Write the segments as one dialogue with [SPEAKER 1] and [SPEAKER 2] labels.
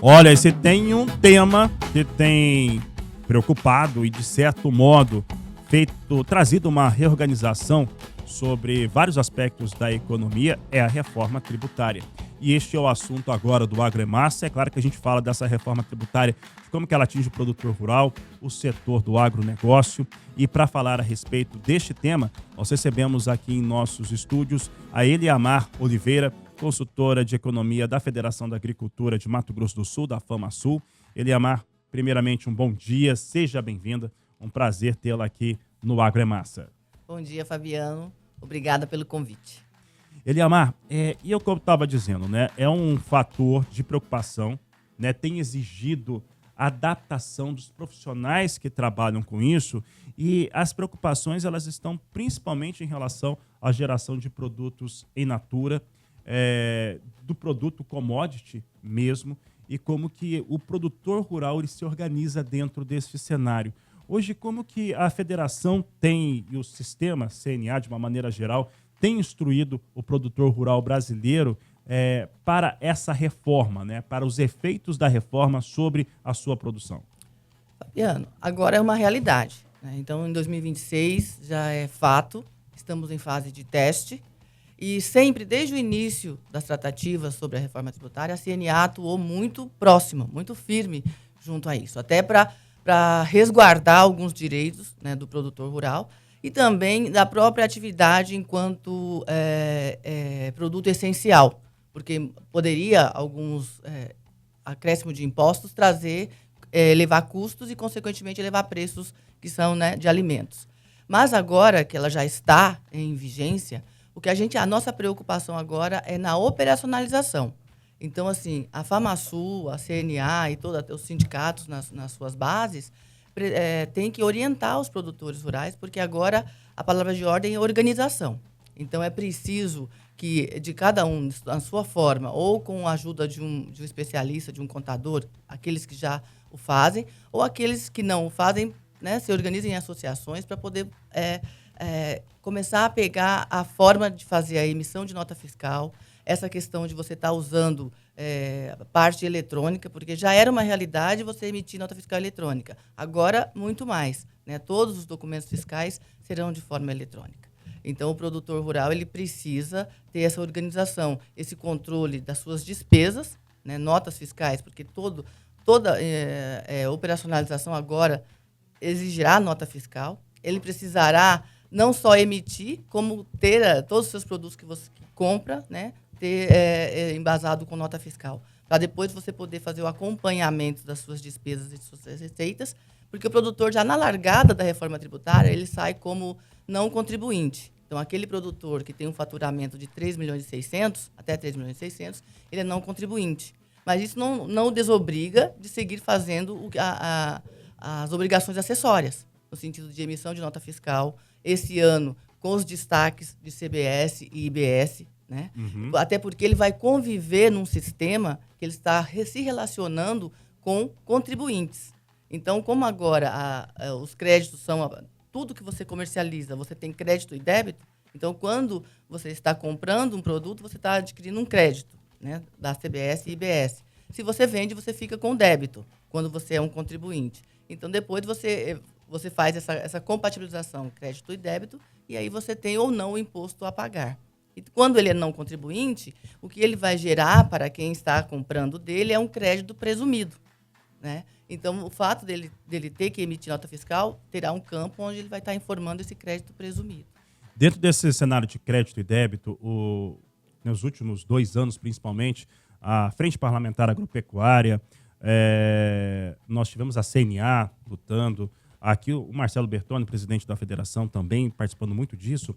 [SPEAKER 1] Olha, você tem um tema que tem preocupado e, de certo modo, trazido uma reorganização sobre vários aspectos da economia, é a reforma tributária. E este é o assunto agora do Agremassa. É claro que a gente fala dessa reforma tributária, de como que ela atinge o produtor rural, o setor do agronegócio. E para falar a respeito deste tema, nós recebemos aqui em nossos estúdios a Eliamar Oliveira, consultora de economia da Federação da Agricultura de Mato Grosso do Sul, da FamaSul. Eliamar, primeiramente um bom dia, seja bem-vinda. Um prazer tê-la aqui no Agremassa.
[SPEAKER 2] Bom dia, Fabiano. Obrigada pelo convite.
[SPEAKER 1] Eliamar, e o que eu estava dizendo, né? É um fator de preocupação, né? Tem exigido a adaptação dos profissionais que trabalham com isso, e as preocupações elas estão principalmente em relação à geração de produtos in natura, do produto commodity mesmo, e como que o produtor rural ele se organiza dentro desse cenário. Hoje, como que a federação tem, e o sistema CNA, de uma maneira geral, tem instruído o produtor rural brasileiro para essa reforma, né, para os efeitos da reforma sobre a sua produção?
[SPEAKER 2] Fabiano, agora é uma realidade, né? Então, em 2026 já é fato, estamos em fase de teste e sempre, desde o início das tratativas sobre a reforma tributária, a CNA atuou muito próxima, muito firme junto a isso, até para resguardar alguns direitos, né, do produtor rural e também da própria atividade enquanto produto essencial, porque poderia alguns acréscimos de impostos trazer, levar custos e, consequentemente, levar preços que são, né, de alimentos. Mas agora que ela já está em vigência, a nossa preocupação agora é na operacionalização. Então, assim, a FamaSul, a CNA e todos os sindicatos nas suas bases tem que orientar os produtores rurais, porque agora a palavra de ordem é organização. Então, é preciso que de cada um, na sua forma, ou com a ajuda de um especialista, de um contador, aqueles que já o fazem, ou aqueles que não o fazem, né, se organizem em associações para poder começar a pegar a forma de fazer a emissão de nota fiscal, essa questão de você estar usando parte eletrônica, porque já era uma realidade você emitir nota fiscal eletrônica. Agora, muito mais, né? Todos os documentos fiscais serão de forma eletrônica. Então, o produtor rural ele precisa ter essa organização, esse controle das suas despesas, né? Notas fiscais, porque toda operacionalização agora exigirá nota fiscal. Ele precisará não só emitir, como ter todos os seus produtos que você compra, né, ter embasado com nota fiscal, para depois você poder fazer o acompanhamento das suas despesas e de suas receitas, porque o produtor, já na largada da reforma tributária, ele sai como não contribuinte. Então, aquele produtor que tem um faturamento de 3 milhões e 600, até 3 milhões e 600, ele é não contribuinte. Mas isso não o desobriga de seguir fazendo as obrigações acessórias, no sentido de emissão de nota fiscal, esse ano, com os destaques de CBS e IBS, né? Uhum. Até porque ele vai conviver num sistema que ele está se relacionando com contribuintes. Então, como agora os créditos são tudo que você comercializa, você tem crédito e débito, então, quando você está comprando um produto, você está adquirindo um crédito, né, da CBS e IBS. Se você vende, você fica com débito, quando você é um contribuinte. Então, depois você faz essa compatibilização crédito e débito, e aí você tem ou não o imposto a pagar. E quando ele é não contribuinte, o que ele vai gerar para quem está comprando dele é um crédito presumido, né? Então, o fato dele ter que emitir nota fiscal terá um campo onde ele vai estar informando esse crédito presumido.
[SPEAKER 1] Dentro desse cenário de crédito e débito, nos últimos 2 anos, principalmente, a Frente Parlamentar Agropecuária, nós tivemos a CNA lutando. Aqui o Marcelo Bertoni, presidente da federação, também participando muito disso,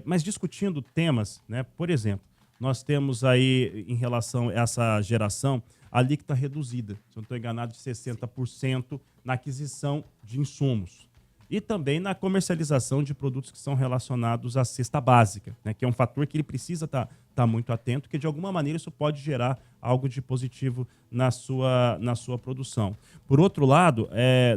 [SPEAKER 1] mas discutindo temas, né? Por exemplo, nós temos aí, em relação a essa geração, a alíquota reduzida, se eu não estou enganado, de 60% na aquisição de insumos. E também na comercialização de produtos que são relacionados à cesta básica, né? Que é um fator que ele precisa estar muito atento, porque de alguma maneira isso pode gerar algo de positivo na sua produção. Por outro lado,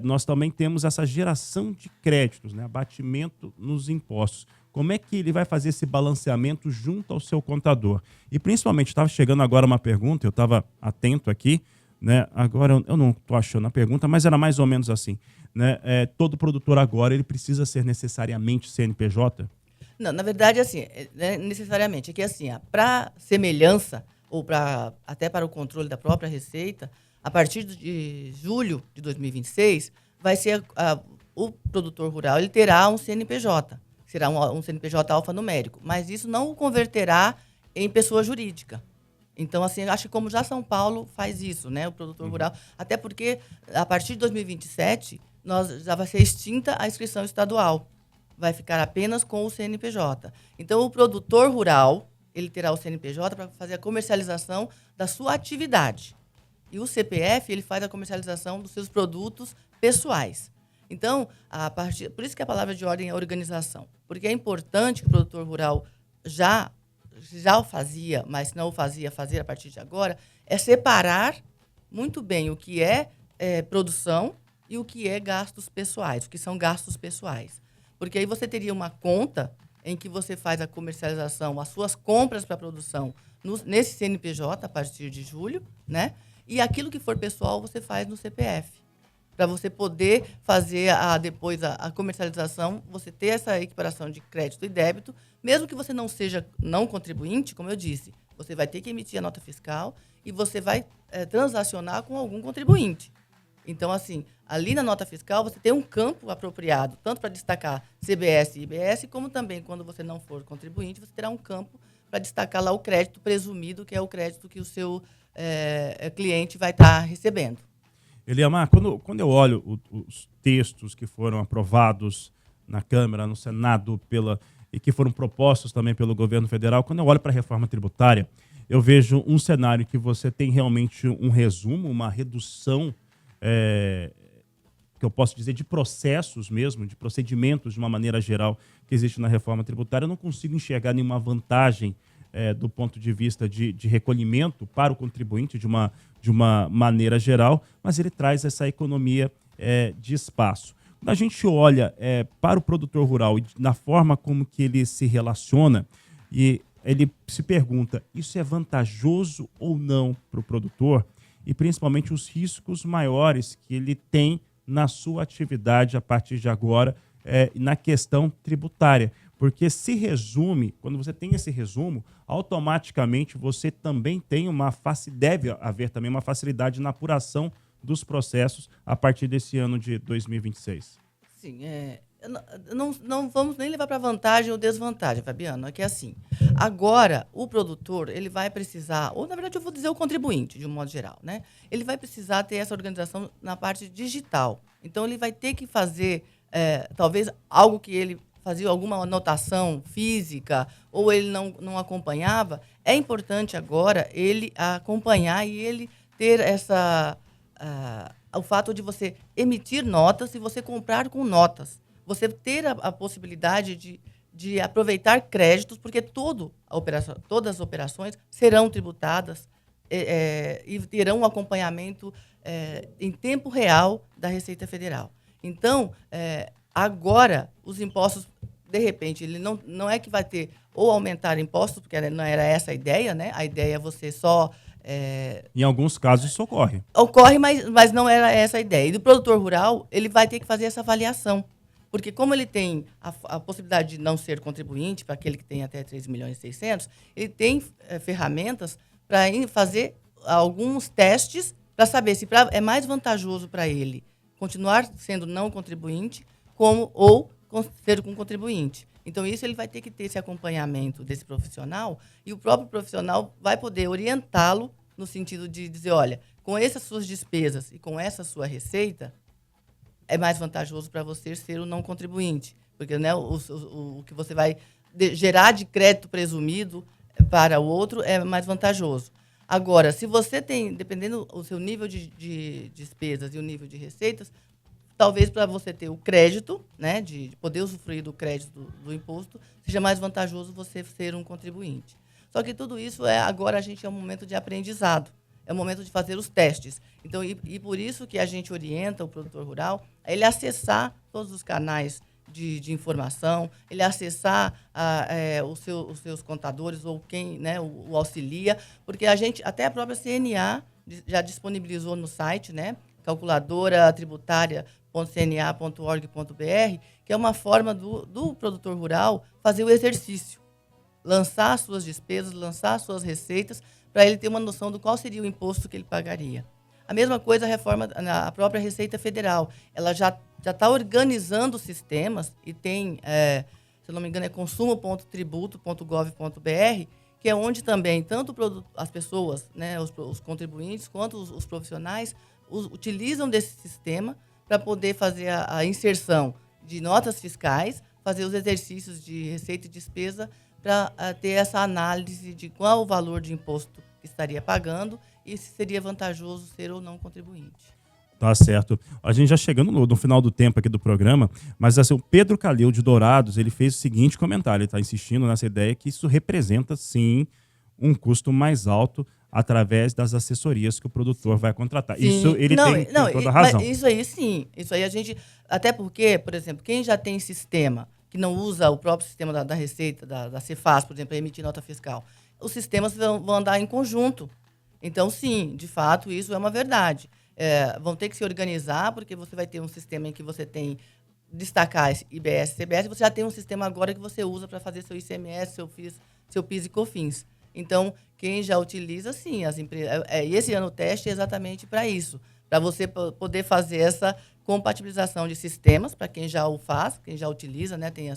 [SPEAKER 1] nós também temos essa geração de créditos, né? Abatimento nos impostos. Como é que ele vai fazer esse balanceamento junto ao seu contador? E principalmente, estava chegando agora uma pergunta, eu estava atento aqui, né? Agora eu não estou achando a pergunta, mas era mais ou menos assim, né? Todo produtor agora ele precisa ser necessariamente CNPJ?
[SPEAKER 2] Não, na verdade, assim, necessariamente. É que, assim, para semelhança, ou até para o controle da própria Receita, a partir de julho de 2026, vai ser o produtor rural ele terá um CNPJ. Será um CNPJ alfanumérico. Mas isso não o converterá em pessoa jurídica. Então, assim, acho que como já São Paulo faz isso, né? O produtor rural. Até porque, a partir de 2027, já vai ser extinta a inscrição estadual. Vai ficar apenas com o CNPJ. Então, o produtor rural, ele terá o CNPJ para fazer a comercialização da sua atividade. E o CPF, ele faz a comercialização dos seus produtos pessoais. Então, por isso que a palavra de ordem é organização. Porque é importante que o produtor rural já o fazia, mas se não o fazia, fazer a partir de agora, é separar muito bem o que é produção e o que é gastos pessoais, o que são gastos pessoais. Porque aí você teria uma conta em que você faz a comercialização, as suas compras para a produção nesse CNPJ a partir de julho, né? E aquilo que for pessoal você faz no CPF. Para você poder fazer depois a comercialização, você ter essa equiparação de crédito e débito, mesmo que você não seja não contribuinte, como eu disse, você vai ter que emitir a nota fiscal e você vai transacionar com algum contribuinte. Então, assim, ali na nota fiscal, você tem um campo apropriado, tanto para destacar CBS e IBS, como também, quando você não for contribuinte, você terá um campo para destacar lá o crédito presumido, que é o crédito que o seu cliente vai estar recebendo.
[SPEAKER 1] Eliamar, quando eu olho os textos que foram aprovados na Câmara, no Senado, e que foram propostos também pelo governo federal, quando eu olho para a reforma tributária, eu vejo um cenário que você tem realmente um resumo, uma redução, que eu posso dizer, de processos mesmo, de procedimentos de uma maneira geral que existe na reforma tributária. Eu não consigo enxergar nenhuma vantagem do ponto de vista de recolhimento para o contribuinte de uma maneira geral, mas ele traz essa economia de espaço. Quando a gente olha para o produtor rural e na forma como que ele se relaciona, e ele se pergunta, isso é vantajoso ou não para o produtor? E principalmente os riscos maiores que ele tem na sua atividade a partir de agora, na questão tributária. Porque se resume, quando você tem esse resumo, automaticamente você também tem deve haver também uma facilidade na apuração dos processos a partir desse ano de 2026.
[SPEAKER 2] Sim, não vamos nem levar para vantagem ou desvantagem, Fabiano. É que assim, agora o produtor ele vai precisar, ou na verdade eu vou dizer o contribuinte, de um modo geral, né? Ele vai precisar ter essa organização na parte digital. Então ele vai ter que fazer, talvez, algo que ele fazia alguma anotação física ou ele não acompanhava. É importante agora ele acompanhar e ele ter o fato de você emitir notas e você comprar com notas. Você ter a possibilidade de aproveitar créditos, porque todas as operações serão tributadas e terão um acompanhamento em tempo real da Receita Federal. Então, agora, os impostos, de repente, ele não é que vai ter ou aumentar impostos, porque não era essa a ideia, né? A ideia é você só...
[SPEAKER 1] Em alguns casos isso ocorre.
[SPEAKER 2] Ocorre, mas não era essa a ideia. E do produtor rural, ele vai ter que fazer essa avaliação. Porque como ele tem a possibilidade de não ser contribuinte, para aquele que tem até 3.600.000, ele tem ferramentas para fazer alguns testes para saber se é mais vantajoso para ele continuar sendo não contribuinte ou ser um contribuinte. Então, isso ele vai ter que ter esse acompanhamento desse profissional e o próprio profissional vai poder orientá-lo no sentido de dizer, olha, com essas suas despesas e com essa sua receita, é mais vantajoso para você ser o não contribuinte, porque, né, o que você vai gerar de crédito presumido para o outro é mais vantajoso. Agora, se você tem, dependendo do seu nível de despesas e o nível de receitas, talvez para você ter o crédito, né, de poder usufruir do crédito do imposto, seja mais vantajoso você ser um contribuinte. Só que tudo isso agora a gente é um momento de aprendizado, é o momento de fazer os testes. Então, e por isso que a gente orienta o produtor rural a ele acessar todos os canais de informação, ele acessar os seus contadores ou quem, né, o auxilia, porque até a própria CNA já disponibilizou no site, né? calculadoratributária.cna.org.br, que é uma forma do produtor rural fazer o exercício, lançar suas despesas, lançar suas receitas, para ele ter uma noção do qual seria o imposto que ele pagaria. A mesma coisa a reforma na própria Receita Federal. Ela já está organizando sistemas e tem, se eu não me engano, é consumo.tributo.gov.br, que é onde também tanto as pessoas, né, os contribuintes, quanto os profissionais utilizam desse sistema para poder fazer a inserção de notas fiscais, fazer os exercícios de receita e despesa para ter essa análise de qual o valor de imposto que estaria pagando e se seria vantajoso ser ou não contribuinte.
[SPEAKER 1] Tá certo. A gente já chegando no final do tempo aqui do programa, mas assim, o Pedro Calil de Dourados, ele fez o seguinte comentário, ele está insistindo nessa ideia que isso representa, sim, um custo mais alto através das assessorias que o produtor vai contratar.
[SPEAKER 2] Sim.
[SPEAKER 1] Isso ele tem toda a razão.
[SPEAKER 2] Isso aí, sim. Isso aí a gente... Até porque, por exemplo, quem já tem sistema que não usa o próprio sistema da Receita, da Cefaz, por exemplo, para emitir nota fiscal, os sistemas vão andar em conjunto. Então, sim, de fato, isso é uma verdade. Vão ter que se organizar, porque você vai ter um sistema em que você tem destacar esse IBS, CBS, você já tem um sistema agora que você usa para fazer seu ICMS, seu PIS e COFINS. Então, quem já utiliza, sim, as empresas. Esse ano o teste é exatamente para isso, para você poder fazer essa compatibilização de sistemas, para quem já o faz, quem já utiliza, né, tem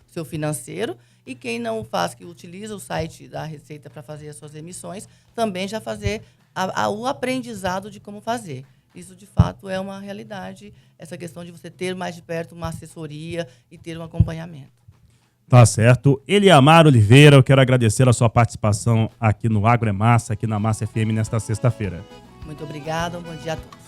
[SPEAKER 2] seu financeiro, e quem não o faz, que utiliza o site da Receita para fazer as suas emissões, também já fazer o aprendizado de como fazer. Isso, de fato, é uma realidade, essa questão de você ter mais de perto uma assessoria e ter um acompanhamento.
[SPEAKER 1] Tá certo. Eliamar Oliveira, eu quero agradecer a sua participação aqui no Agro é Massa, aqui na Massa FM, nesta sexta-feira.
[SPEAKER 2] Muito obrigada, um bom dia a todos.